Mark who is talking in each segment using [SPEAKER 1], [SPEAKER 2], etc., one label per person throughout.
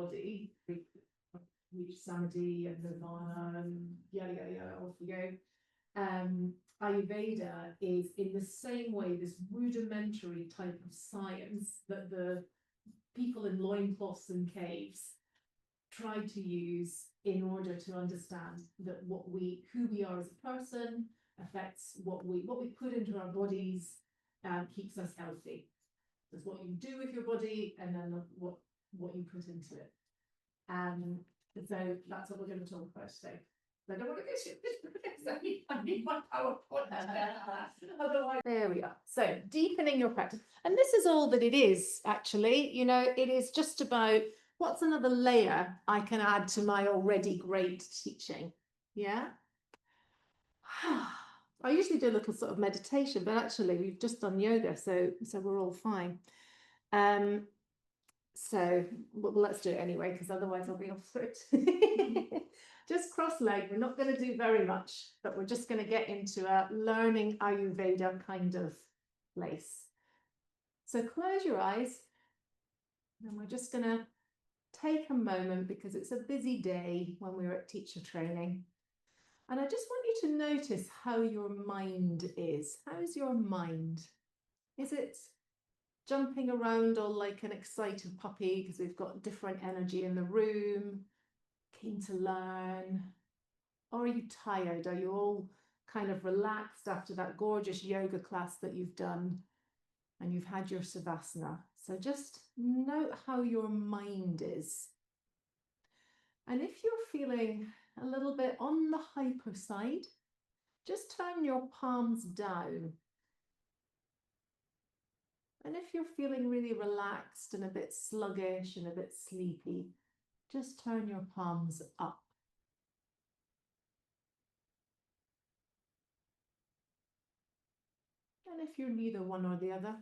[SPEAKER 1] body, reach samadhi and nirvana and yada yada yada, off we go. Ayurveda is in the same way this rudimentary type of science that the people in loincloths and caves tried to use in order to understand that who we are as a person affects what we put into our bodies, keeps us healthy. That's what you do with your body, and then what you put into it. So that's what we're going to talk about today. I don't want to go through this because I need my PowerPoint. Otherwise, there we are. So deepening your practice, and this is all that it is. Actually, you know, it is just about what's another layer I can add to my already great teaching. Yeah. I usually do a little sort of meditation, but actually we've just done yoga, so we're all fine. So well, let's do it anyway, because otherwise I'll be off foot. Just cross-legged. We're not going to do very much, but we're just going to get into a learning Ayurveda kind of place. So close your eyes, and we're just going to take a moment, because it's a busy day when we're at teacher training. And I just want you to notice how your mind is. How's your mind? Is it jumping around all like an excited puppy because we've got different energy in the room, keen to learn? Or are you tired? Are you all kind of relaxed after that gorgeous yoga class that you've done and you've had your savasana? So just note how your mind is. And if you're feeling a little bit on the hyper side, just turn your palms down. And if you're feeling really relaxed and a bit sluggish and a bit sleepy, just turn your palms up. And if you're neither one or the other,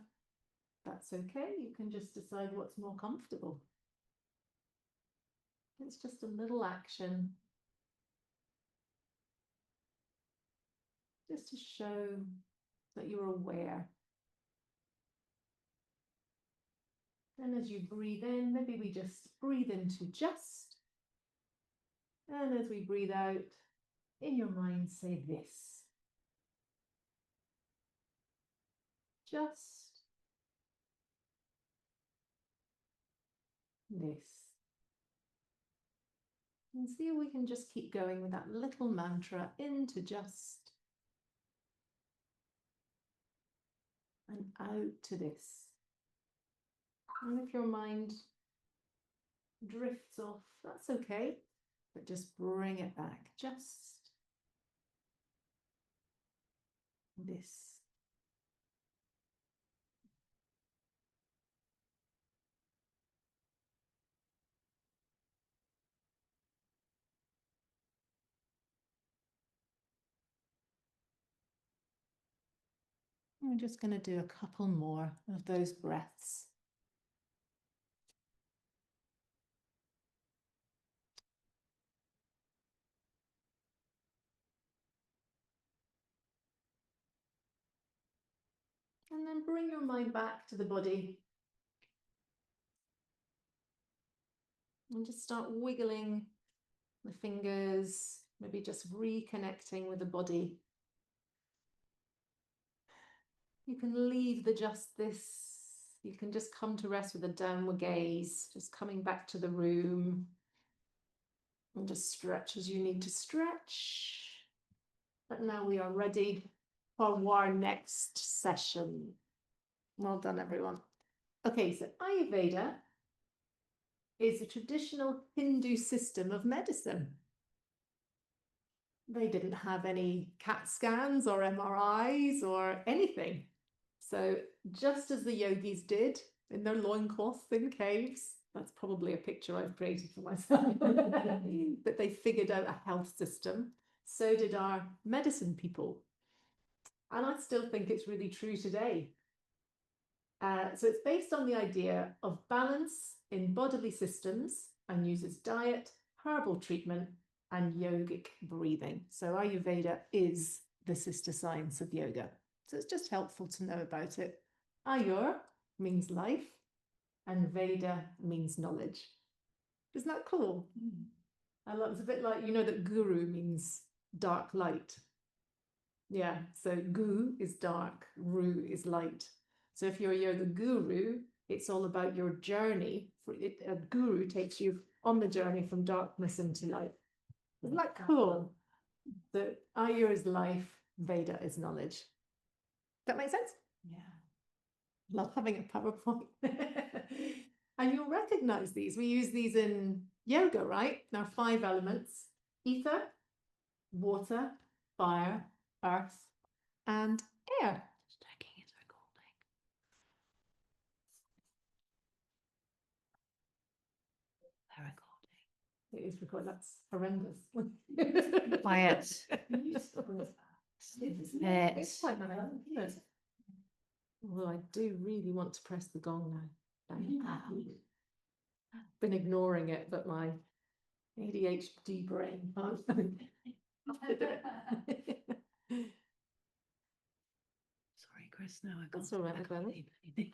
[SPEAKER 1] that's okay. You can just decide what's more comfortable. It's just a little action, just to show that you're aware. And as you breathe in, maybe we just breathe into just. And as we breathe out, in your mind, say this. Just this. And see if we can just keep going with that little mantra into just and out to this. And if your mind drifts off, that's okay, but just bring it back. Just this. I'm just going to do a couple more of those breaths. And then bring your mind back to the body. And just start wiggling the fingers, maybe just reconnecting with the body. You can leave the just this. You can just come to rest with a downward gaze, just coming back to the room. And just stretch as you need to stretch. But now we are ready for our next session. Well done, everyone. Okay, so Ayurveda is a traditional Hindu system of medicine. They didn't have any CAT scans or MRIs or anything. So just as the yogis did in their loincloths in caves, that's probably a picture I've created for myself, that they figured out a health system, so did our medicine people. And I still think it's really true today. So it's based on the idea of balance in bodily systems and uses diet, herbal treatment, and yogic breathing. So Ayurveda is the sister science of yoga. So it's just helpful to know about it. Ayur means life, and Veda means knowledge. Isn't that cool? I love, it's a bit like, you know, that guru means dark light. Yeah, so gu is dark, ru is light. So if you're yoga guru, it's all about your journey. A guru takes you on the journey from darkness into light. Isn't that cool? The Ayur is life, Veda is knowledge. That make sense?
[SPEAKER 2] Yeah.
[SPEAKER 1] Love having a PowerPoint. And you'll recognize these. We use these in yoga, right? Now, 5 elements: ether, water, fire, earth, and air.
[SPEAKER 2] Just checking it's recording. They're recording.
[SPEAKER 1] It is recorded. That's horrendous.
[SPEAKER 2] Quiet.
[SPEAKER 1] It's quite nice, isn't it? Although I do really want to press the gong now. Been ignoring it, but my ADHD brain can't.
[SPEAKER 2] Sorry, Chris. No, I can't.
[SPEAKER 1] That's all right,
[SPEAKER 2] I can't
[SPEAKER 1] Glenn.
[SPEAKER 2] leave anything.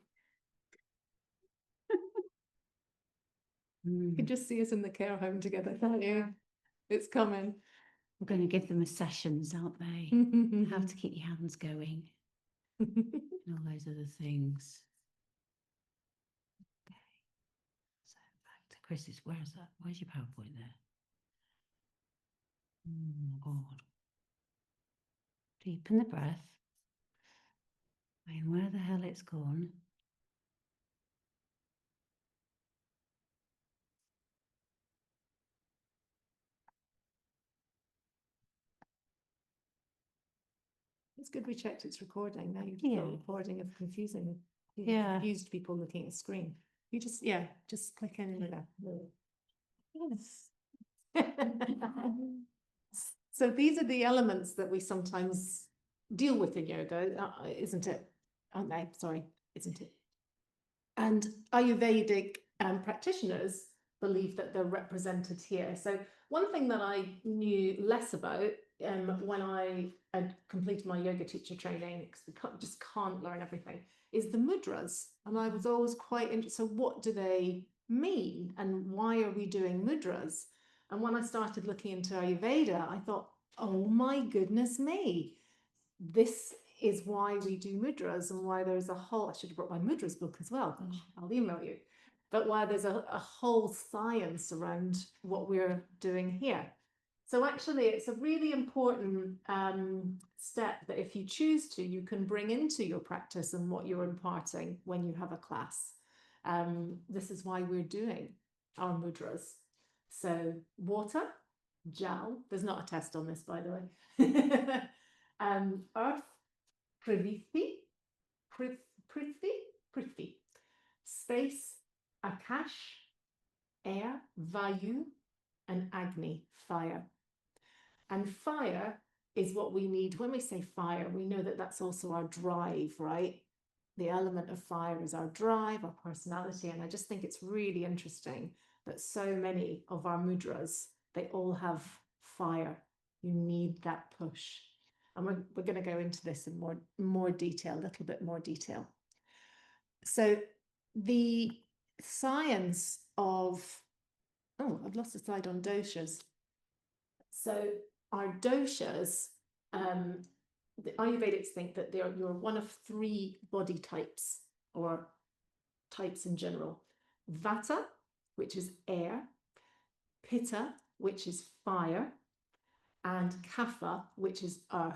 [SPEAKER 1] You can just see us in the care home together, can't you? It's coming.
[SPEAKER 2] We're going to give them a sessions, aren't they? How to keep your hands going and all those other things. Okay. So back to Chris's. Where's that? Where's your PowerPoint there? Oh my God. Deepen the breath. And where the hell it's gone.
[SPEAKER 1] It's good we checked it's recording. Now you've
[SPEAKER 2] Yeah.
[SPEAKER 1] got a recording of confusing.
[SPEAKER 2] Yeah.
[SPEAKER 1] Confused people looking at the screen. You just, yeah, just click in there. Yes. So these are the elements that we sometimes deal with in yoga, isn't it? Aren't they? Sorry, isn't it? And Ayurvedic practitioners believe that they're represented here. So one thing that I knew less about when I had completed my yoga teacher training, because we just can't learn everything, is the mudras. And I was always quite interested. So what do they mean? And why are we doing mudras? And when I started looking into Ayurveda, I thought, oh my goodness me, this is why we do mudras and why there's a whole, I should have brought my mudras book as well. I'll email you. But why there's a whole science around what we're doing here. So actually, it's a really important step that if you choose to, you can bring into your practice and what you're imparting when you have a class. This is why we're doing our mudras. So water, jal, there's not a test on this, by the way. Earth, prithvi, prithvi. Space, akash, air, vayu, and agni, fire. And fire is what we need. When we say fire, we know that that's also our drive, right? The element of fire is our drive, our personality. And I just think it's really interesting that so many of our mudras, they all have fire. You need that push. And we're going to go into this in more detail, a little bit more detail. So the science of, oh, I've lost a slide on doshas. So our doshas, the Ayurvedics think that you're one of 3 body types or types in general. Vata, which is air, Pitta, which is fire, and Kapha, which is earth.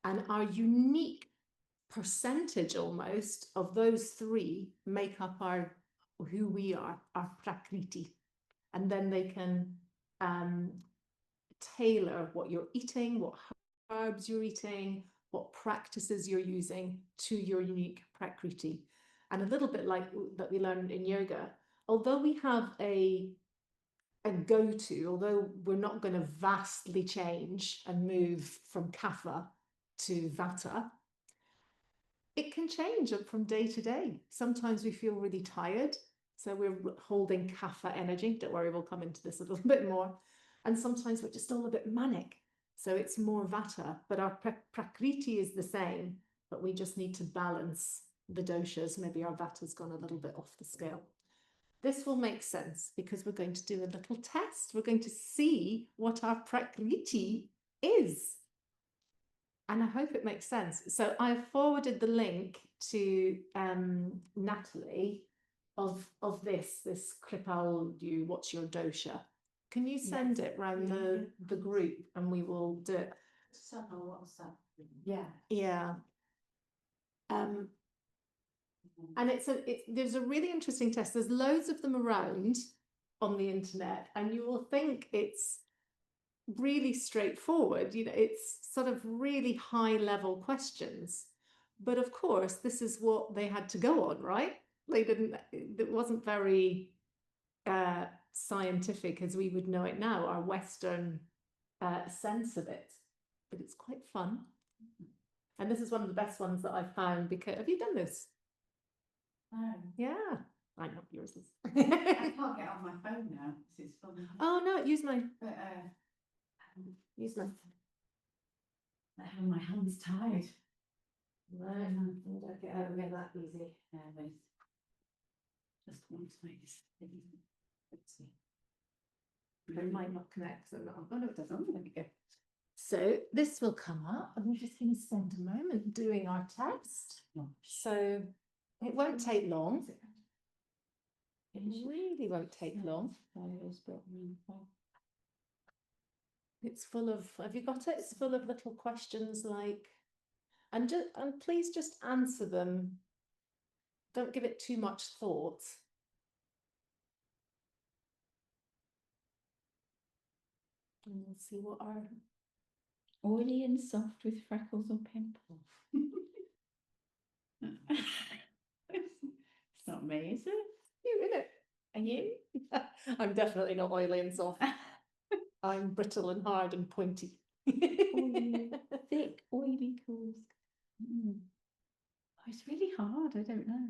[SPEAKER 1] And our unique percentage almost of those 3 make up who we are, our prakriti. And then they can tailor what you're eating, what herbs you're eating, what practices you're using to your unique prakriti. And a little bit like that we learned in yoga, although we have a go-to, although we're not going to vastly change and move from Kapha to Vata, it can change from day to day. Sometimes we feel really tired, so we're holding Kapha energy. Don't worry, we'll come into this a little bit more. And sometimes we're just all a bit manic, so it's more Vata, but our prakriti is the same, but we just need to balance the doshas. Maybe our Vata's gone a little bit off the scale. this will make sense because we're going to do a little test. We're going to see what our prakriti is. And I hope it makes sense. So I've forwarded the link to Natalie of this Kripal, what's your dosha? Can you send it around the group and we will do it?
[SPEAKER 2] Yeah.
[SPEAKER 1] Yeah. And there's a really interesting test. There's loads of them around on the internet, and you will think it's really straightforward. It's sort of really high level questions. But of course, this is what they had to go on, right? It wasn't very scientific as we would know it now, our Western sense of it. But it's quite fun. And this is one of the best ones that I've found because, have you done this? Yeah, I know yours is.
[SPEAKER 2] I can't get on my phone now. It's fun.
[SPEAKER 1] Oh no, use mine. Use mine.
[SPEAKER 2] I have my hands tied.
[SPEAKER 1] No, don't get over it that easy.
[SPEAKER 2] Wait. Just want to make this. Let's see.
[SPEAKER 1] It might not connect. So oh no, it doesn't. There we go. So this will come up, and we're just going to spend a moment doing our test. So it won't take long. It really won't take long. It's full of, have you got it? It's full of little questions like, and please just answer them. Don't give it too much thought. And we'll see what our
[SPEAKER 2] oily and soft with freckles or pimples. It's not me, is it?
[SPEAKER 1] You in it?
[SPEAKER 2] Are you?
[SPEAKER 1] I'm definitely not oily and soft. I'm brittle and hard and pointy.
[SPEAKER 2] Oily, thick, oily cool. Oh, it's really hard. I don't know.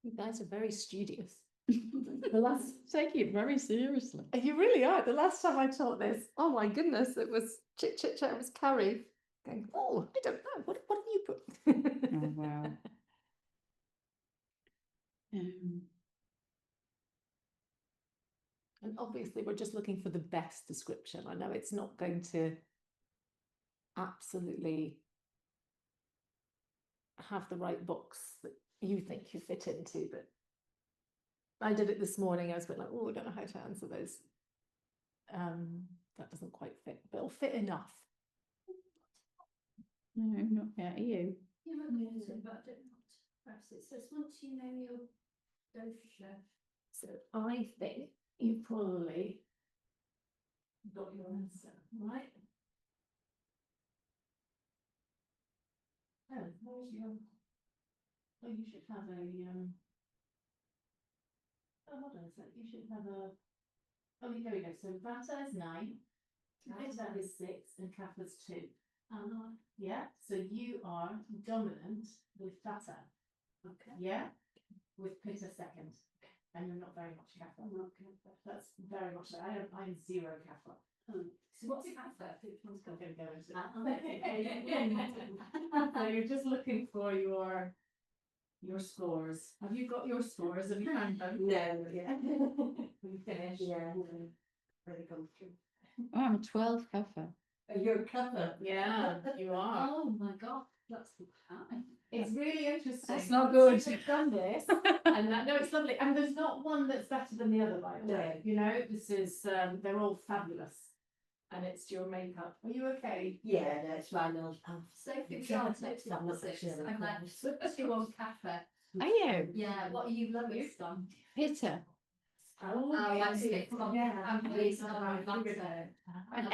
[SPEAKER 1] You guys are very studious. The last,
[SPEAKER 2] Taking it very seriously.
[SPEAKER 1] you really are. The last time I taught this, oh my goodness, it was chit chit chat. It was Carrie going, oh, I don't know. What have you put?
[SPEAKER 2] Oh wow.
[SPEAKER 1] And obviously, we're just looking for the best description. I know it's not going to absolutely have the right box that you think you fit into, but I did it this morning. I was a bit like, oh, I don't know how to answer those. That doesn't quite fit, but it'll fit enough.
[SPEAKER 2] No, not yet. Are you?
[SPEAKER 1] Perhaps it says once you know your dosha. So I think you probably got your answer, right? Oh, where's your? Oh, you should have a oh, hold on a sec. You should have a. Oh, here we go. So Vata is 9, Pitta is 6, and Kapha is 2. Yeah. So you are dominant with Vata. Okay. Yeah. With Pitta second, and you're not very much Kapha. I'm not Kapha. That's very much so. I'm 0 Kapha. So what's Kapha? Which one's going to go into? So you're just looking for your scores. Have you got your scores? Have you found them?
[SPEAKER 2] No, yeah.
[SPEAKER 1] We finished.
[SPEAKER 2] Yeah. Really gone through. Oh, I'm a 12 cover.
[SPEAKER 1] You're a cover. Yeah, you are.
[SPEAKER 2] Oh my god. That's
[SPEAKER 1] It's really interesting.
[SPEAKER 2] That's not good.
[SPEAKER 1] So we've done this, and no, it's lovely. And there's not one that's better than the other, by the way. You know, this is they're all fabulous, and it's your makeup. Are you okay?
[SPEAKER 3] Yeah, no, it's fine.
[SPEAKER 2] Sophie,
[SPEAKER 3] Yeah,
[SPEAKER 2] I'm you on cafe. Are you?
[SPEAKER 3] Yeah, what are you lowest on?
[SPEAKER 2] Pitta.
[SPEAKER 1] Oh,
[SPEAKER 2] I'm
[SPEAKER 1] okay.
[SPEAKER 2] I'm pleased on butter. An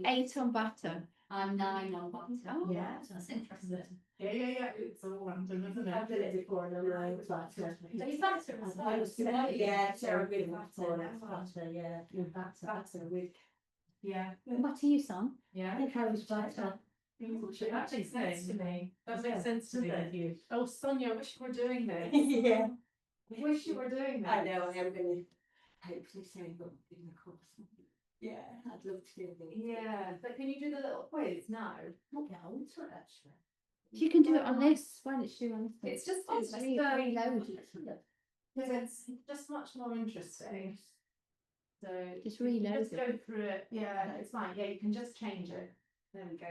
[SPEAKER 2] 8 on butter.
[SPEAKER 3] I'm 9 on butter.
[SPEAKER 2] Oh,
[SPEAKER 3] Yeah, that's interesting.
[SPEAKER 1] Yeah. It's all random, isn't it?
[SPEAKER 3] I've done it before and I'm like, it's butter.
[SPEAKER 2] It's butter as well.
[SPEAKER 3] Yeah, Sarah with butter. Butter, yeah. Butter with.
[SPEAKER 1] Yeah.
[SPEAKER 2] What are you, son?
[SPEAKER 3] I think I was butter.
[SPEAKER 1] That makes sense to me. That makes sense to me with you. Oh, Sonia, I wish you were doing this.
[SPEAKER 3] Yeah.
[SPEAKER 1] I wish you were doing this.
[SPEAKER 3] I know, I am going to hopefully say but in the course. Yeah, I'd love to do this.
[SPEAKER 1] Yeah, but can you do the little quiz now?
[SPEAKER 3] I'll get on to it actually.
[SPEAKER 2] You can do it on this. Why don't you do it on this?
[SPEAKER 1] It's just
[SPEAKER 3] Reload
[SPEAKER 1] it's just much more interesting. So
[SPEAKER 2] Just
[SPEAKER 1] you can
[SPEAKER 2] reload
[SPEAKER 1] just
[SPEAKER 2] it.
[SPEAKER 1] go through it. Yeah, it's fine. Yeah, you can just change it. There we go.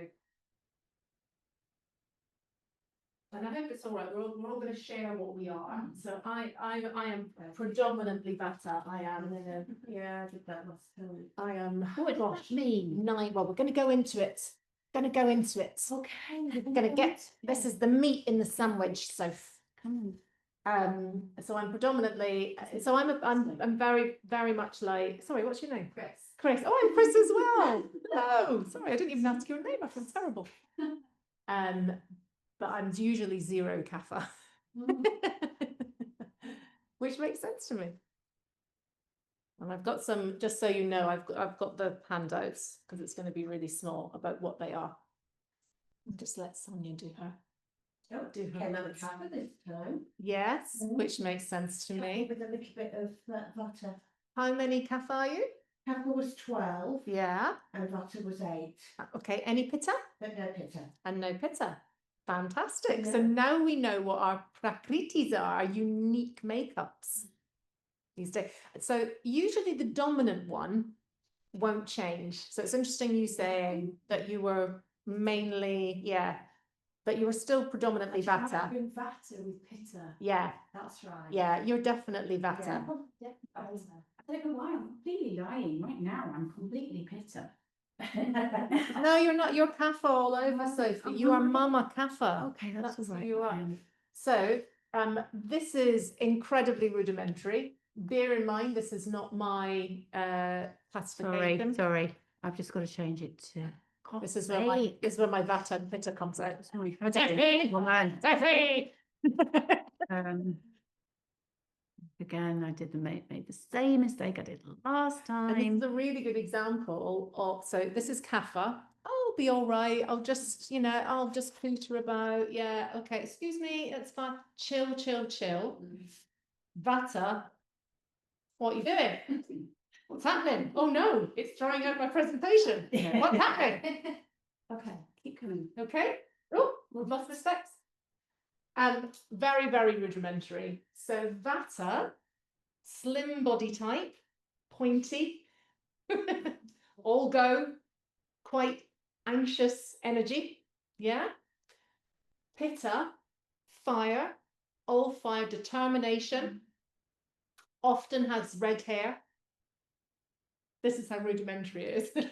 [SPEAKER 1] And I hope it's all right. We're all going to share what we are. So I am predominantly better. I am. Yeah, I did that last time. I am.
[SPEAKER 2] What does that mean?
[SPEAKER 1] 9. Well, we're going to go into it. Okay. We're going to get. This is the meat in the sandwich. So.
[SPEAKER 2] Come on.
[SPEAKER 1] So I'm predominantly. So I'm very much like. Sorry, what's your name?
[SPEAKER 3] Chris.
[SPEAKER 1] Chris. Oh, I'm Chris as well. Oh, sorry, I didn't even ask your name. I feel terrible. But I'm usually 0 kapha, which makes sense to me. And I've got some, just so you know, I've got the handouts because it's going to be really small about what they are. I'll just let Sonia do her.
[SPEAKER 3] Oh,
[SPEAKER 1] Do her
[SPEAKER 3] came out
[SPEAKER 1] notes.
[SPEAKER 3] of cover this time.
[SPEAKER 1] Yes, which makes sense to me.
[SPEAKER 3] With a little bit of butter.
[SPEAKER 1] How many kapha are you?
[SPEAKER 3] Kapha was 12
[SPEAKER 1] Yeah.
[SPEAKER 3] and butter was 8.
[SPEAKER 1] Okay. Any pitta?
[SPEAKER 3] But no pitta.
[SPEAKER 1] And no pitta. Fantastic. So
[SPEAKER 3] Yeah.
[SPEAKER 1] now we know what our prakritis are, our unique makeups these days. So usually the dominant one won't change. So it's interesting you saying that you were mainly, but you were still predominantly vata.
[SPEAKER 3] I've been vata with pitta.
[SPEAKER 1] Yeah,
[SPEAKER 3] That's right.
[SPEAKER 1] yeah, you're definitely vata.
[SPEAKER 3] Yeah.
[SPEAKER 2] I don't know why I'm completely lying right now. I'm completely pitta.
[SPEAKER 1] No, you're not. You're kapha all over, Sophie. You are mama kapha.
[SPEAKER 2] Okay, that's all
[SPEAKER 1] who
[SPEAKER 2] right.
[SPEAKER 1] you are. So, this is incredibly rudimentary. Bear in mind, this is not my classification.
[SPEAKER 2] Sorry. I've just got to change it to.
[SPEAKER 1] This is where my vata and pitta comes out.
[SPEAKER 2] Sorry.
[SPEAKER 1] Sophie!
[SPEAKER 2] Woman.
[SPEAKER 1] Sophie!
[SPEAKER 2] Again, I did made the same mistake I did last
[SPEAKER 1] And this
[SPEAKER 2] time.
[SPEAKER 1] is a really good example of, so this is kapha. I'll be all right. I'll just, I'll just filter about. Yeah, okay, excuse me, it's fine. Chill. Vata, what are you doing? What's happening? Oh no, it's throwing out my presentation. What's happening?
[SPEAKER 2] Okay, keep coming.
[SPEAKER 1] Okay. Oh, we've lost respect. Very, very rudimentary. So Vata, slim body type, pointy, all go, quite anxious energy. Yeah. Pitta, fire, all fire, determination, often has red hair. This is how rudimentary it is.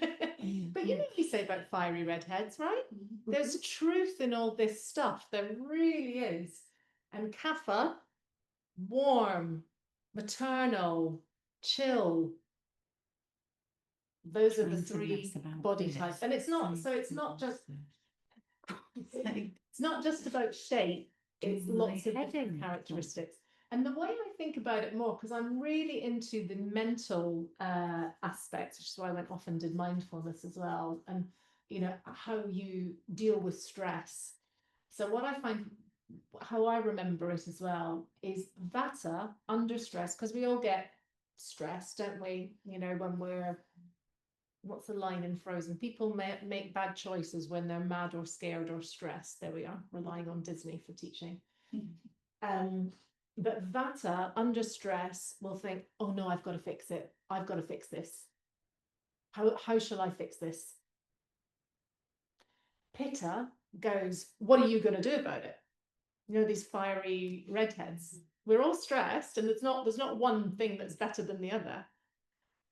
[SPEAKER 1] But you know what you say about fiery redheads, right? There's truth in all this stuff. There really is. And kapha, warm, maternal, chill. Those are the 3 body types. And it's not, so it's not just, it's not just about shape. It's lots of different characteristics. And the way I think about it more, because I'm really into the mental aspects, which is why I went off and did mindfulness as well, and how you deal with stress. So what I find, how I remember it as well, is vata under stress, because we all get stressed, don't we? When we're, what's the line in Frozen? People make bad choices when they're mad or scared or stressed. There we are, relying on Disney for teaching. But vata under stress will think, oh no, I've got to fix it. I've got to fix this. How shall I fix this? Pitta goes, what are you going to do about it? You know, these fiery redheads. We're all stressed, and there's not one thing that's better than the other.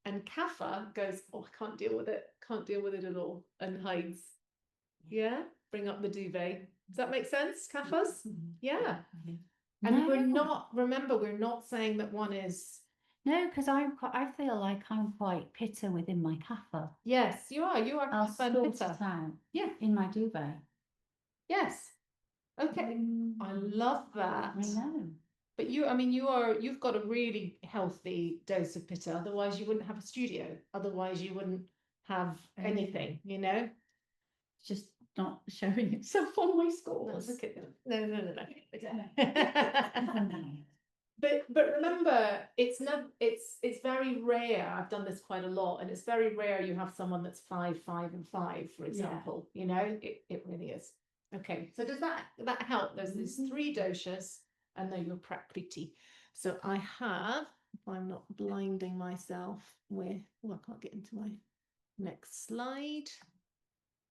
[SPEAKER 1] And Kapha goes, oh, I can't deal with it. Can't deal with it at all, and hides. Yeah, bring up the duvet. Does that make sense, Kaphas? Yeah. And we're not. Remember, we're not saying that one is.
[SPEAKER 2] No, because I feel like I'm quite pitta within my kapha.
[SPEAKER 1] Yes, you are. You are
[SPEAKER 2] I'll
[SPEAKER 1] Kapha and
[SPEAKER 2] sort
[SPEAKER 1] Pitta.
[SPEAKER 2] it out.
[SPEAKER 1] Yeah.
[SPEAKER 2] In my duvet.
[SPEAKER 1] Yes. Okay. I love that.
[SPEAKER 2] I know.
[SPEAKER 1] But you've got a really healthy dose of Pitta. Otherwise, you wouldn't have a studio. Otherwise, you wouldn't have anything. You know.
[SPEAKER 2] It's just not showing itself on my scores.
[SPEAKER 1] Look at them. No. But remember, it's very rare. I've done this quite a lot, and it's very rare you have someone that's 5, 5, and 5, for example. You know, it really is. Okay, so does that help? There's these 3 doshas, and they're your prakriti. So I have, if I'm not blinding myself with, I can't get into my next slide.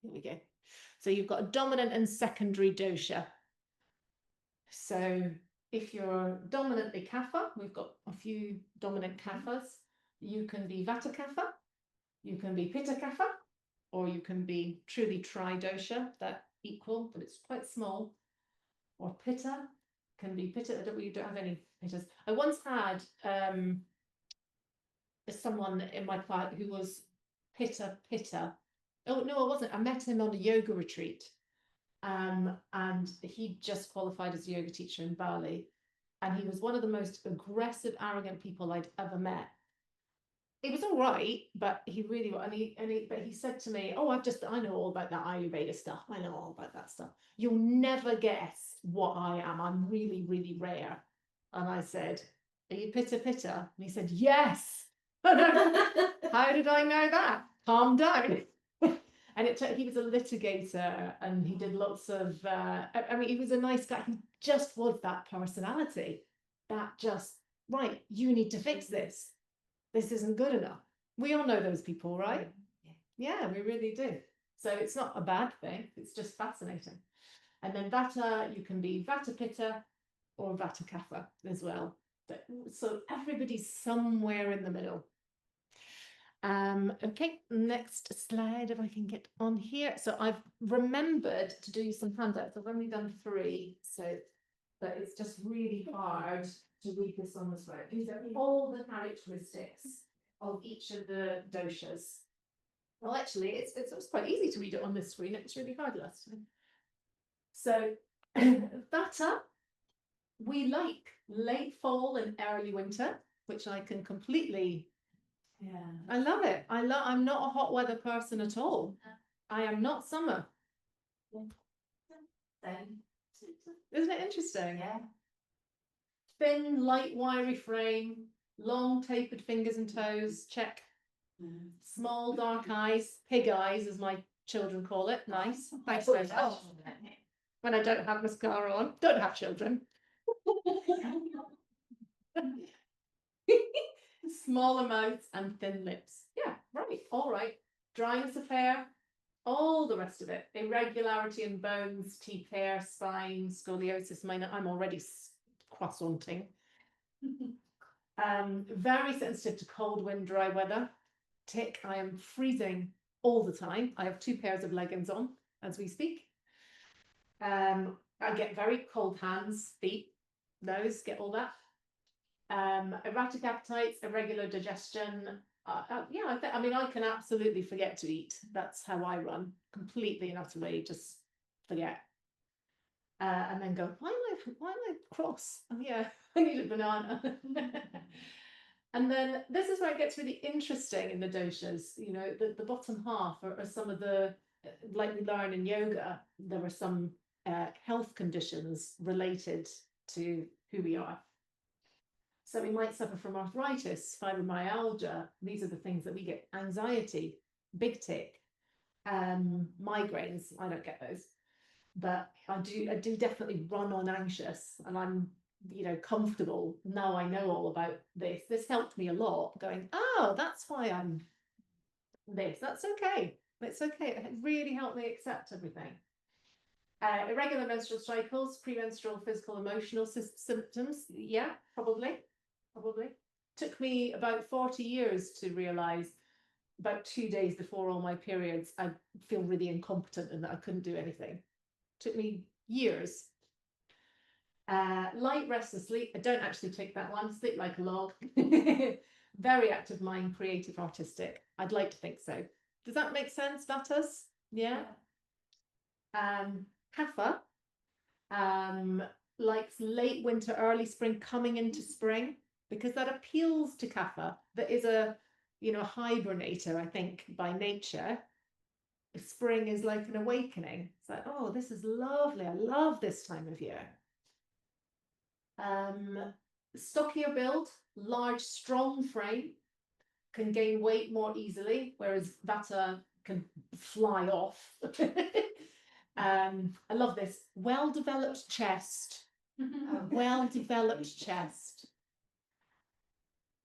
[SPEAKER 1] Here we go. So you've got a dominant and secondary dosha. So if you're dominantly kapha, we've got a few dominant kaphas. You can be vata kapha, you can be pitta kapha, or you can be truly tridosha, that equal, but it's quite small. Or pitta can be pitta. We don't have any pittas. I once had someone in my class who was pitta. Oh no, I wasn't. I met him on a yoga retreat. And he just qualified as a yoga teacher in Bali, and he was one of the most aggressive, arrogant people I'd ever met. It was all right, but he really, but he said to me, "Oh, I know all about that Ayurveda stuff. I know all about that stuff. You'll never guess what I am. I'm really, really rare." And I said, "Are you pitta pitta?" And he said, "Yes." How did I know that? Calm down. And he was a litigator, and he did lots of, he was a nice guy. He just was that personality that just, right, you need to fix this. This isn't good enough. We all know those people, right? Yeah, we really do. So it's not a bad thing. It's just fascinating. And then Vata, you can be Vata Pitta or Vata Kapha as well. So everybody's somewhere in the middle. Okay, next slide, if I can get on here. So I've remembered to do some handouts. I've only done 3, so but it's just really hard to read this on the screen. These are all the characteristics of each of the doshas. Well, actually, it's quite easy to read it on this screen. It was really hard last time. So Vata, we like late fall and early winter, which I can completely. Yeah, I love it. I'm not a hot weather person at all. I am not summer. Isn't it interesting? Yeah. Thin, light, wiry frame, long tapered fingers and toes, check. Small dark eyes, pig eyes as my children call it. Nice. Thanks very much. When I don't have mascara on, don't have children. Smaller mouths and thin lips. Yeah, right, all right. Dryness of hair, all the rest of it. Irregularity in bones, teeth, hair, spine, scoliosis. I'm already croissanting. Very sensitive to cold wind, dry weather. Tick, I am freezing all the time. I have 2 pairs of leggings on as we speak. I get very cold hands, feet, nose, get all that. Erratic appetites, irregular digestion. I can absolutely forget to eat. That's how I run, completely and utterly just forget. And then go, why am I cross? Oh yeah, I need a banana. And then this is where it gets really interesting in the doshas. You know, the bottom half are some of the, like we learn in yoga, there are some health conditions related to who we are. So we might suffer from arthritis, fibromyalgia. These are the things that we get. Anxiety, big tick, migraines. I don't get those, but I do definitely run on anxious, and I'm, comfortable. Now I know all about this. This helped me a lot, going, oh, that's why I'm this. That's okay. It's okay. It really helped me accept everything. Irregular menstrual cycles, premenstrual physical emotional symptoms. Yeah, probably. Took me about 40 years to realise, about 2 days before all my periods, I feel really incompetent and that I couldn't do anything. Took me years. Light, restless sleep. I don't actually take that one. Sleep like a log. Very active mind, creative, artistic. I'd like to think so. Does that make sense, Vatas? Yeah. Kapha likes late winter, early spring, coming into spring, because that appeals to Kapha, that is a hibernator, I think, by nature. Spring is like an awakening. It's like, oh, this is lovely. I love this time of year. Stockier build, large, strong frame, can gain weight more easily, whereas Vata can fly off. I love this. Well-developed chest. Well-developed chest.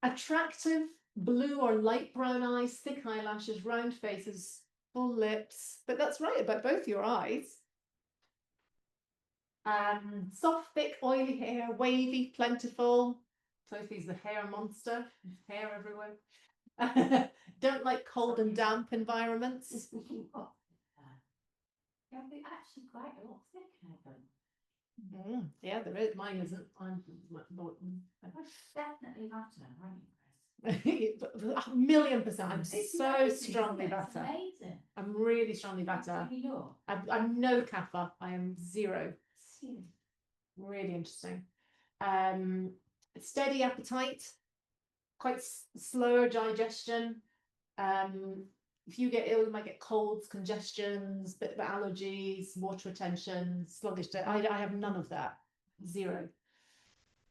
[SPEAKER 1] Attractive blue or light brown eyes, thick eyelashes, round faces, full lips. But that's right about both your eyes. Soft, thick, oily hair, wavy, plentiful. Sophie's the hair monster. Hair everywhere. Don't like cold and damp environments.
[SPEAKER 3] Yeah, they actually quite a lot thick hair.
[SPEAKER 1] Yeah, there is. Mine isn't. I'm
[SPEAKER 3] Definitely Vata, aren't you, Chris?
[SPEAKER 1] 1,000,000%. I'm
[SPEAKER 3] It's
[SPEAKER 1] so
[SPEAKER 3] amazing,
[SPEAKER 1] strongly
[SPEAKER 3] isn't it? It's
[SPEAKER 1] Vata.
[SPEAKER 3] amazing.
[SPEAKER 1] I'm really strongly Vata.
[SPEAKER 3] You know.
[SPEAKER 1] I'm no Kapha. I am 0. Really interesting. Steady appetite, quite slower digestion. If you get ill, you might get colds, congestions, bit of allergies, water retention, sluggish. I have none of that. 0.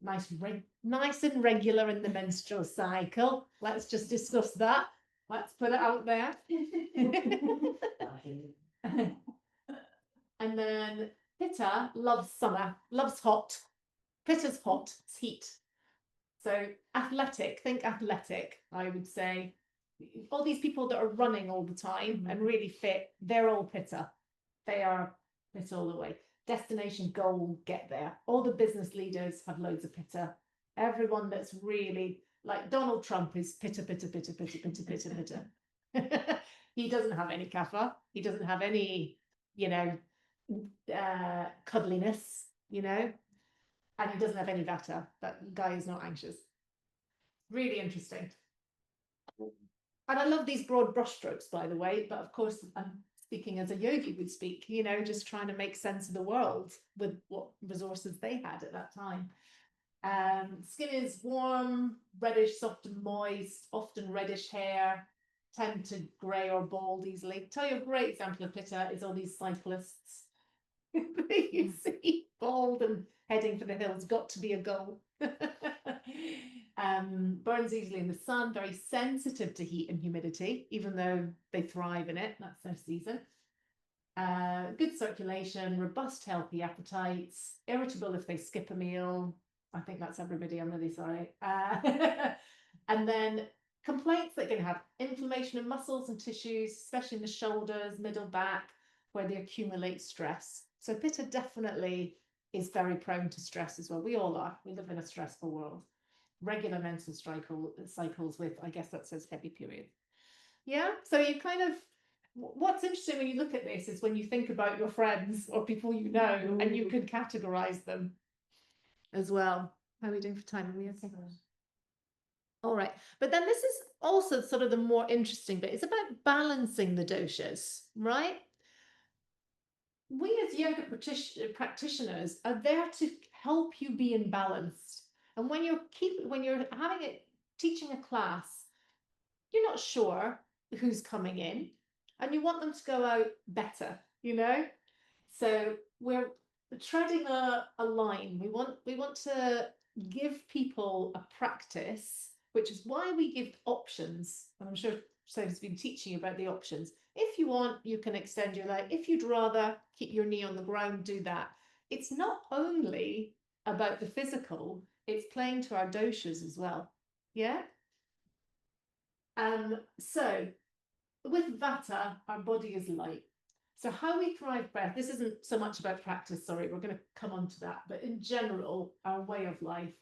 [SPEAKER 1] Nice and regular in the menstrual cycle. Let's just discuss that. Let's put it out there. And then Pitta loves summer, loves hot. Pitta's hot, it's heat. So athletic, think athletic, I would say. All these people that are running all the time and really fit, they're all Pitta. They are Pitta all the way. Destination goal, get there. All the business leaders have loads of Pitta. Everyone that's really, like Donald Trump is Pitta. He doesn't have any Kapha. He doesn't have any, cuddliness, and he doesn't have any Vata. That guy is not anxious. Really interesting. And I love these broad brushstrokes, by the way, but of course I'm speaking as a yogi would speak, just trying to make sense of the world with what resources they had at that time. Skin is warm, reddish, soft and moist, often reddish hair, tend to grey or bald easily. Tell you a great example of Pitta is all these cyclists. You see, bald and heading for the hills, got to be a goal. Burns easily in the sun, very sensitive to heat and humidity, even though they thrive in it, that's their season. Good circulation, robust, healthy appetites, irritable if they skip a meal. I think that's everybody, I'm really sorry. And then complaints that can have inflammation of muscles and tissues, especially in the shoulders, middle back, where they accumulate stress. So Pitta definitely is very prone to stress as well. We all are. We live in a stressful world. Regular menstrual cycles with, I guess that says heavy period. Yeah. So you kind of, what's interesting when you look at this is when you think about your friends or people you know, and you can categorize them as well. How are we doing for time? Are we okay? All right. But then this is also sort of the more interesting bit. It's about balancing the doshas, right? We as yoga practitioners are there to help you be in balance. And when you're teaching a class, you're not sure who's coming in, and you want them to go out better, So we're treading a line. We want to give people a practice, which is why we give options. And I'm sure Sophie's been teaching you about the options. If you want, you can extend your leg. If you'd rather keep your knee on the ground, do that. It's not only about the physical, it's playing to our doshas as well. Yeah? So with Vata, our body is light. So how we thrive breath, this isn't so much about practice, sorry, we're going to come on to that, but in general, our way of life,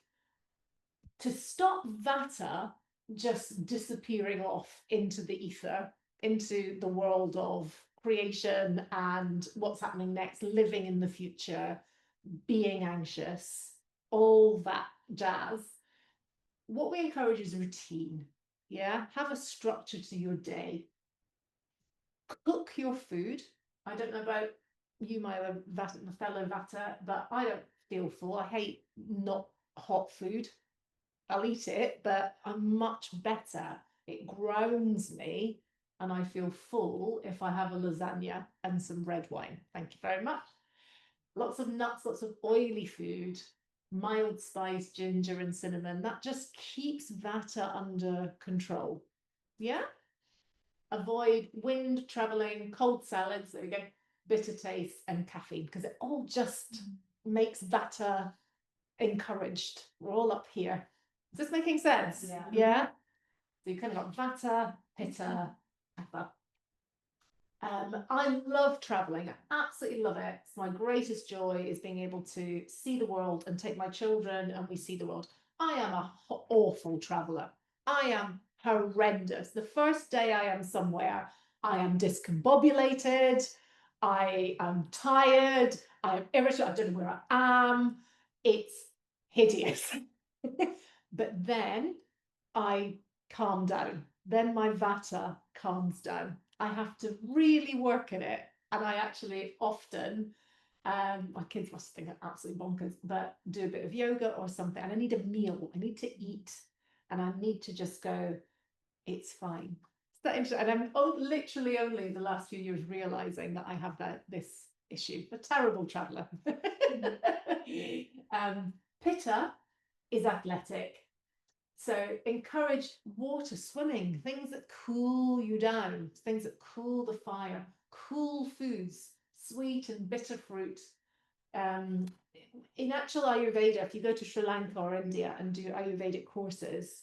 [SPEAKER 1] to stop Vata just disappearing off into the ether, into the world of creation and what's happening next, living in the future, being anxious, all that jazz. What we encourage is routine. Yeah, have a structure to your day. Cook your food. I don't know about you, my fellow Vata, but I don't feel full. I hate not hot food. I'll eat it, but I'm much better. It grounds me and I feel full if I have a lasagna and some red wine. Thank you very much. Lots of nuts, lots of oily food, mild spice, ginger and cinnamon. That just keeps Vata under control. Yeah? Avoid wind, traveling, cold salads, there we go, bitter taste and caffeine, because it all just makes Vata encouraged. We're all up here. Is this making sense?
[SPEAKER 3] Yeah.
[SPEAKER 1] Yeah? So you kind of got Vata, Pitta, Kapha. I love traveling. I absolutely love it. It's my greatest joy is being able to see the world and take my children and we see the world. I am a awful traveler. I am horrendous. The first day I am somewhere, I am discombobulated. I am tired. I am irritable. I don't know where I am. It's hideous. But then I calm down. Then my Vata calms down. I have to really work at it. And I actually often, my kids must think I'm absolutely bonkers, but do a bit of yoga or something. And I need a meal. I need to eat. And I need to just go, it's fine. Is that interesting? And I'm literally only in the last few years realizing that I have this issue. A terrible traveller. Pitta is athletic. So encourage water, swimming, things that cool you down, things that cool the fire, cool foods, sweet and bitter fruit. In actual Ayurveda, if you go to Sri Lanka or India and do Ayurvedic courses,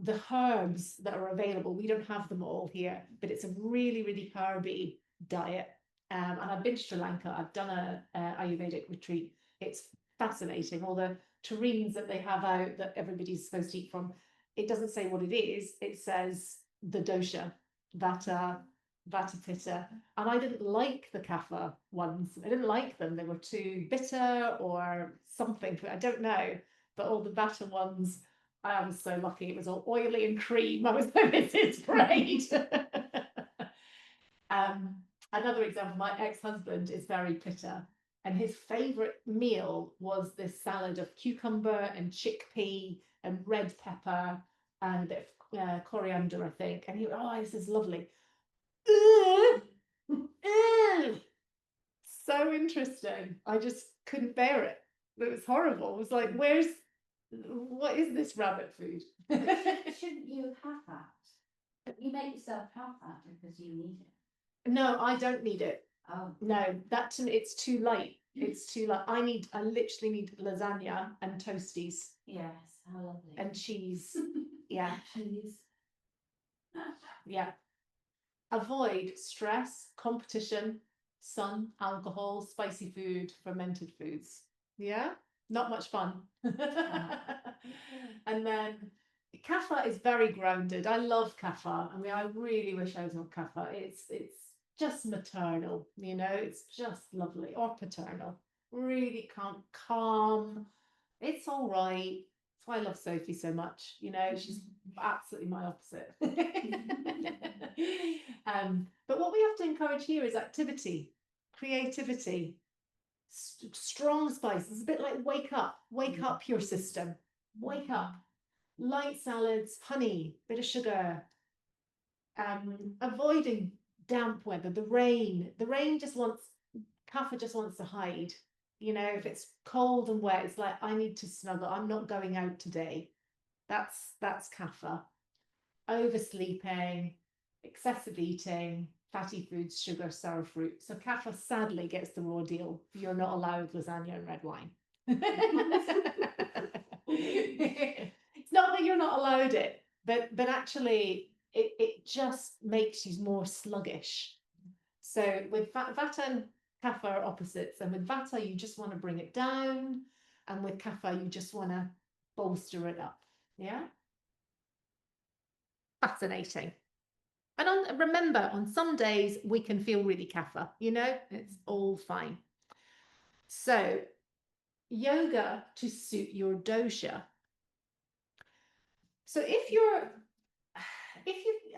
[SPEAKER 1] the herbs that are available, we don't have them all here, but it's a really, really herby diet. And I've been to Sri Lanka, I've done a Ayurvedic retreat. It's fascinating. All the terrines that they have out that everybody's supposed to eat from, it doesn't say what it is, it says the dosha, Vata, Vata Pitta. And I didn't like the Kapha ones. I didn't like them. They were too bitter or something. I don't know. But all the Vata ones, I was so lucky. It was all oily and cream. I was like, this is great. Another example, my ex-husband is very Pitta. And his favourite meal was this salad of cucumber and chickpea and red pepper and a bit of coriander, I think. And he went, oh, this is lovely. So interesting. I just couldn't bear it. It was horrible. It was like, what is this rabbit food?
[SPEAKER 3] Shouldn't you have that? You make yourself have that because you need it.
[SPEAKER 1] No, I don't need it.
[SPEAKER 3] Oh.
[SPEAKER 1] No, that to me, it's too light. It's too light. I literally need lasagna and toasties.
[SPEAKER 3] Yes, how lovely.
[SPEAKER 1] And cheese. Yeah.
[SPEAKER 3] Cheese.
[SPEAKER 1] Yeah. Avoid stress, competition, sun, alcohol, spicy food, fermented foods. Yeah, not much fun. And then Kapha is very grounded. I love Kapha. I mean, I really wish I was on Kapha. It's just maternal, you know, it's just lovely. Or paternal. Really calm. It's all right. That's why I love Sophie so much. You know, she's absolutely my opposite. But what we have to encourage here is activity, creativity, strong spices. It's a bit like wake up your system, wake up. Light salads, honey, bit of sugar. Avoiding damp weather, the rain. The rain just wants, Kapha just wants to hide. You know, if it's cold and wet, it's like, I need to snuggle. I'm not going out today. That's Kapha. Oversleeping, excessive eating, fatty foods, sugar, sour fruit. So Kapha sadly gets the raw deal. You're not allowed lasagna and red wine. It's not that you're not allowed it, but actually it just makes you more sluggish. So with Vata and Kapha are opposites, and with Vata you just want to bring it down, and with Kapha you just want to bolster it up. Yeah, fascinating. And remember, on some days we can feel really Kapha, you know, it's all fine. So yoga to suit your dosha. So if you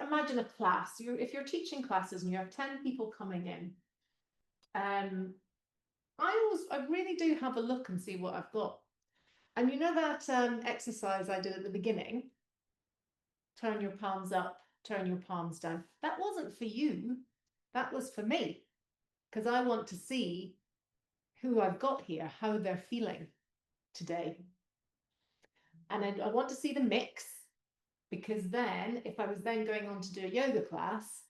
[SPEAKER 1] imagine a class, if you're teaching classes and you have 10 people coming in, I really do have a look and see what I've got. And you know that exercise I did at the beginning, turn your palms up, turn your palms down. That wasn't for you, that was for me, because I want to see who I've got here, how they're feeling today. And I want to see the mix, because then if I was then going on to do a yoga class,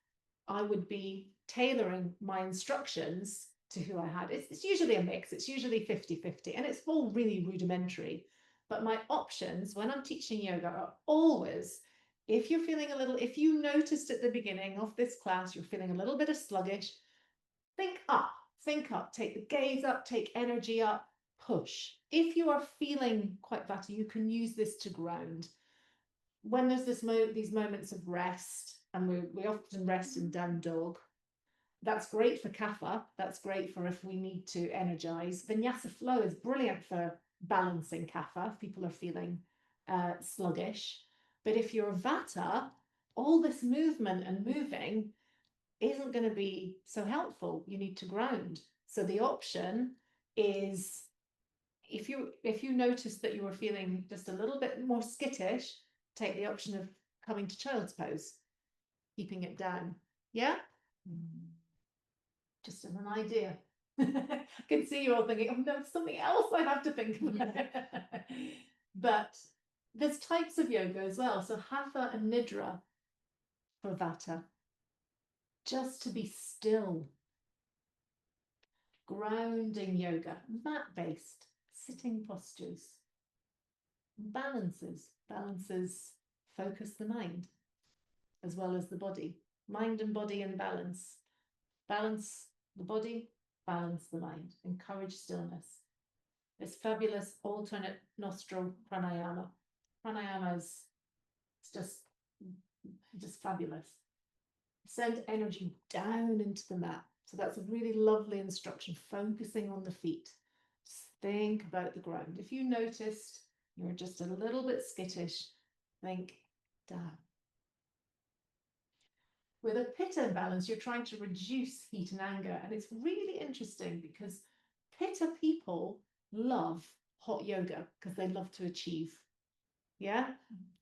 [SPEAKER 1] I would be tailoring my instructions to who I had. It's usually a mix, it's usually 50-50, and it's all really rudimentary. But my options when I'm teaching yoga are always, if you're feeling a little, if you noticed at the beginning of this class, you're feeling a little bit of sluggish, think up, take the gaze up, take energy up, push. If you are feeling quite Vata, you can use this to ground. When there's these moments of rest, and we often rest in down dog, that's great for Kapha, that's great for if we need to energize. Vinyasa flow is brilliant for balancing Kapha if people are feeling sluggish. But if you're Vata, all this movement and moving isn't going to be so helpful. You need to ground. So the option is, if you notice that you were feeling just a little bit more skittish, take the option of coming to child's pose, keeping it down. Yeah? Just as an idea. I can see you all thinking, oh no, something else I have to think about. But there's types of yoga as well. So Hatha and Nidra for Vata. Just to be still. Grounding yoga, mat-based, sitting postures. Balances focus the mind as well as the body. Mind and body in balance. Balance the body, balance the mind. Encourage stillness. This fabulous alternate nostril pranayama. Pranayama is just fabulous. Send energy down into the mat. So that's a really lovely instruction, focusing on the feet. Just think about the ground. If you noticed you're just a little bit skittish, think down. With a pitta imbalance, you're trying to reduce heat and anger. And it's really interesting because pitta people love hot yoga because they love to achieve. Yeah,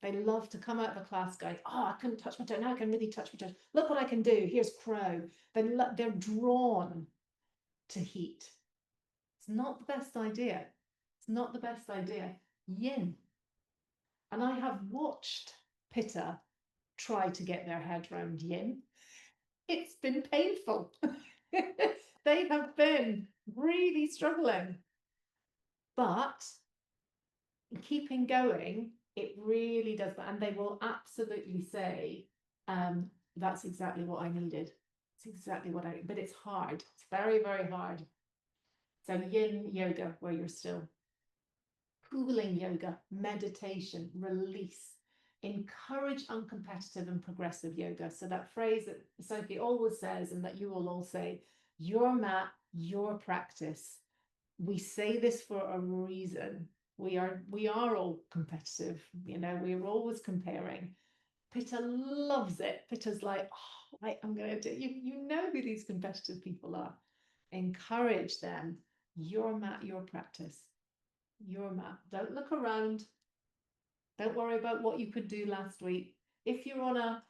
[SPEAKER 1] they love to come out of a class going, oh, I couldn't touch my toe. Now I can really touch my toe. Look what I can do. Here's crow. They're drawn to heat. It's not the best idea. It's not the best idea. Yin. And I have watched pitta try to get their head around yin. It's been painful. They have been really struggling. But keeping going, it really does. And they will absolutely say, that's exactly what I needed. It's exactly what but it's hard. It's very, very hard. So yin yoga, where you're still. Cooling yoga, meditation, release. Encourage uncompetitive and progressive yoga. So that phrase that Sophie always says, and that you will all say, your mat, your practice. We say this for a reason. We are all competitive, you know, we're always comparing. Pitta loves it. Pitta's like, oh, right, I'm going to do, you know who these competitive people are. Encourage them. Your mat, your practice. Your mat. Don't look around. Don't worry about what you could do last week. If you're on a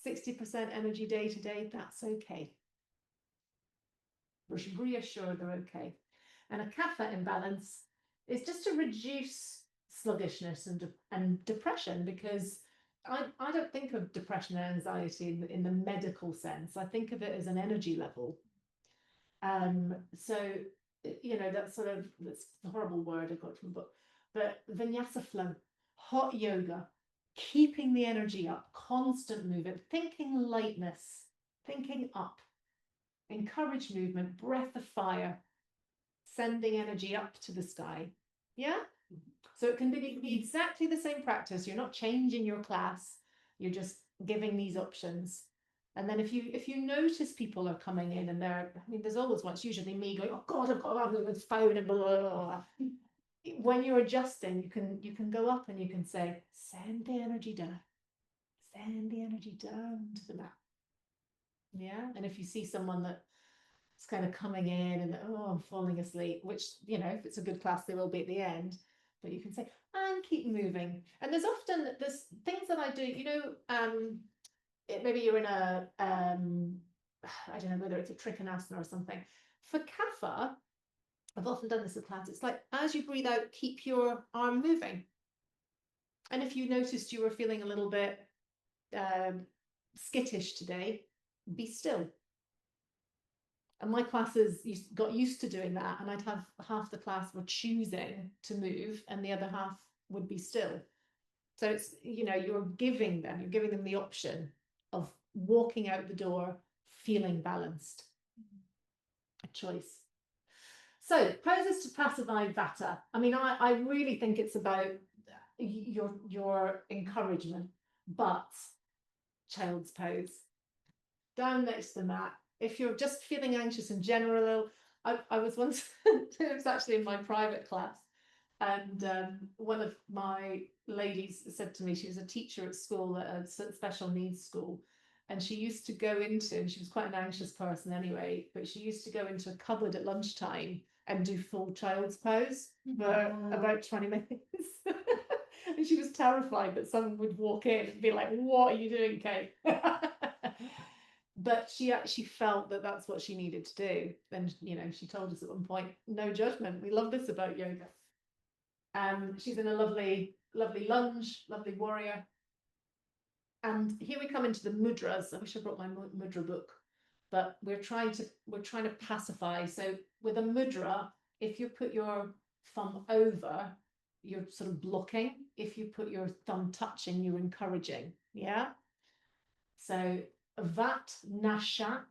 [SPEAKER 1] 60% energy day to day, that's okay. Reassure they're okay. And a kapha imbalance is just to reduce sluggishness and depression, because I don't think of depression and anxiety in the medical sense. I think of it as an energy level. So, you know, that's a horrible word I got from the book, but vinyasa flow, hot yoga, keeping the energy up, constant movement, thinking lightness, thinking up. encourage movement, breath of fire, sending energy up to the sky. Yeah? So it can be exactly the same practice. You're not changing your class. You're just giving these options. And then if you notice people are coming in and there's always one, it's usually me going, oh God, I've got to have the phone and blah, blah, blah. When you're adjusting, you can go up and you can say, send the energy down. Send the energy down to the mat. Yeah. And if you see someone that's kind of coming in and I'm falling asleep, which, if it's a good class, they will be at the end, but you can say, and keep moving. And there's things that I do, maybe you're in a, I don't know whether it's a trikonasana or something. For kapha, I've often done this in class. It's like, as you breathe out, keep your arm moving. And if you noticed you were feeling a little bit skittish today, be still. And my classes got used to doing that, and I'd have half the class were choosing to move and the other half would be still. So it's, you're giving them the option of walking out the door feeling balanced. A choice. So poses to pacify vata. I mean, I really think it's about your encouragement, but child's pose. Down next to the mat. If you're just feeling anxious in general, I was once, it was actually in my private class, and one of my ladies said to me, she was a teacher at school, at a special needs school, and she used to go into, and she was quite an anxious person anyway, but she used to go into a cupboard at lunchtime and do full child's pose for about 20 minutes. And she was terrified that someone would walk in and be like, what are you doing, Kate? But she actually felt that that's what she needed to do. And, she told us at one point, no judgment. We love this about yoga. She's in a lovely, lovely lunge, lovely warrior. And here we come into the mudras. I wish I brought my mudra book, but we're trying to pacify. So with a mudra, if you put your thumb over, you're sort of blocking. If you put your thumb touching, you're encouraging. Yeah. So Vat Nashak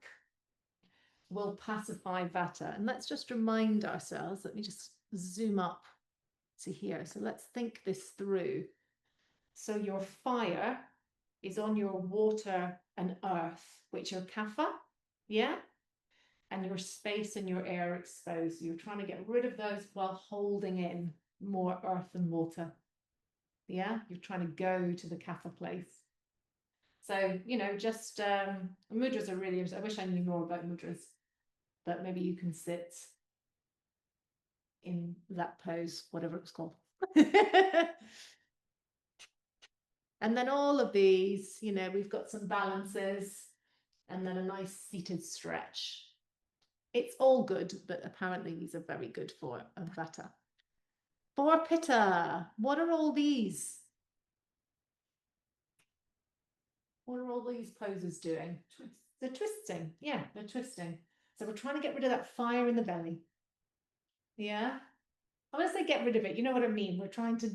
[SPEAKER 1] will pacify Vata. And let's just remind ourselves, let me just zoom up to here. So let's think this through. So your fire is on your water and earth, which are kapha, yeah? And your space and your air exposed. You're trying to get rid of those while holding in more earth and water. Yeah, you're trying to go to the kapha place. So, just mudras are really interesting. I wish I knew more about mudras, but maybe you can sit in that pose, whatever it's called. And then all of these, we've got some balances and then a nice seated stretch. It's all good, but apparently these are very good for Vata. For Pitta, what are all these? What are all these poses doing? They're twisting. Yeah, they're twisting. So we're trying to get rid of that fire in the belly. Yeah. I want to say get rid of it. You know what I mean? We're trying to,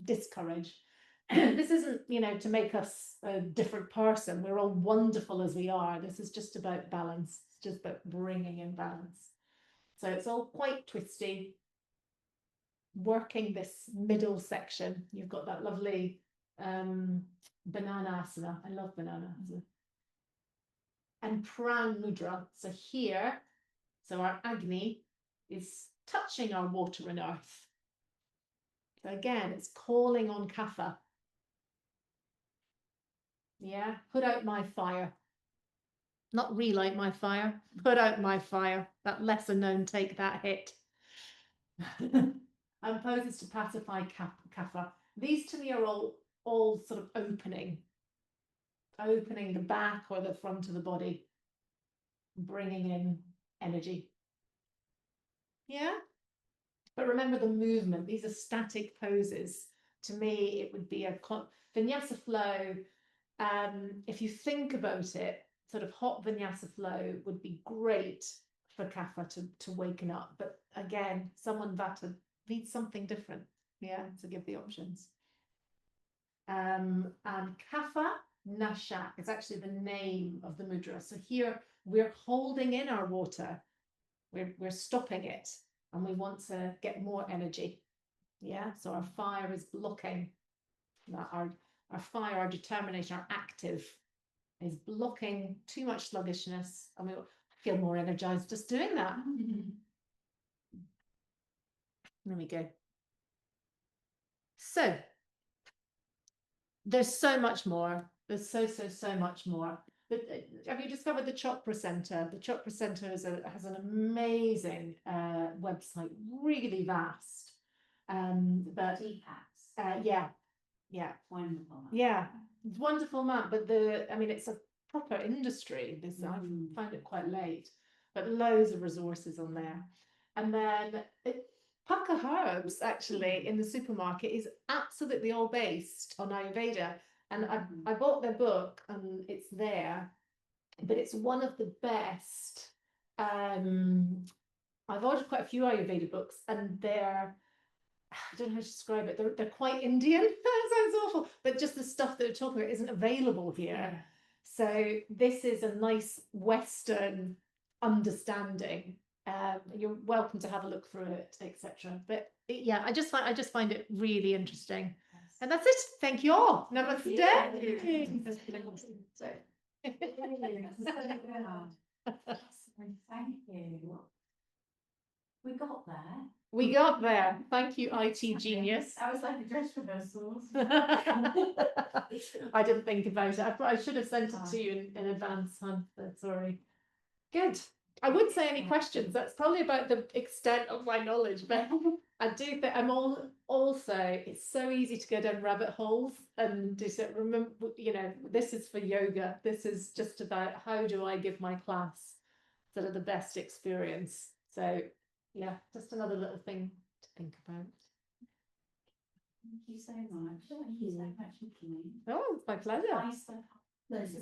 [SPEAKER 1] discourage. This isn't, to make us a different person. We're all wonderful as we are. This is just about balance. It's just about bringing in balance. So it's all quite twisty. Working this middle section. You've got that lovely banana asana. I love banana asana. And pran mudra. So here, so our Agni is touching our water and earth. So again, it's calling on kapha. Yeah, put out my fire. Not relight my fire, put out my fire. That lesser known, take that hit. And poses to pacify kapha. These to me are all sort of opening the back or the front of the body, bringing in energy. Yeah. But remember the movement. These are static poses. To me, it would be a vinyasa flow. If you think about it, sort of hot vinyasa flow would be great for kapha to waken up. But again, someone Vata needs something different. Yeah, to give the options. And kapha Nashak is actually the name of the mudra. So here, we're holding in our water. We're stopping it, and we want to get more energy. Yeah, so our fire is blocking that. Our fire, our determination, our active is blocking too much sluggishness, and we feel more energized just doing that. There we go. So there's so much more. There's so much more. But have you discovered the Chakra Center? The Chakra Center has an amazing website, really vast. But yeah,
[SPEAKER 3] Wonderful.
[SPEAKER 1] yeah, it's wonderful map. But it's a proper industry. This I find it quite late, but loads of resources on there. And then Pukka Herbs actually in the supermarket is absolutely all based on Ayurveda. And I bought their book and it's there, but it's one of the best. I've ordered quite a few Ayurveda books, and I don't know how to describe it. They're quite Indian. That sounds awful, but just the stuff that they're talking about isn't available here. Yeah. So this is a nice Western understanding. You're welcome to have a look through it, etc. But yeah, I just find it really interesting. Yes. And that's it. Thank you all. Namaste.
[SPEAKER 3] Thank you. We got there.
[SPEAKER 1] We got there. Thank you, IT genius.
[SPEAKER 3] I was like a dress rehearsals.
[SPEAKER 1] I didn't think about it. I should have sent it to you in advance, hon. Sorry. Good. I would say any questions. That's probably about the extent of my knowledge, but I do think also it's so easy to go down rabbit holes and just remember, this is for yoga. This is just about how do I give my class sort of the best experience. So yeah, just another little thing to think about.
[SPEAKER 3] Thank you so much. Thank you so much, Nikki.
[SPEAKER 1] Oh, it's my pleasure.
[SPEAKER 3] Nice.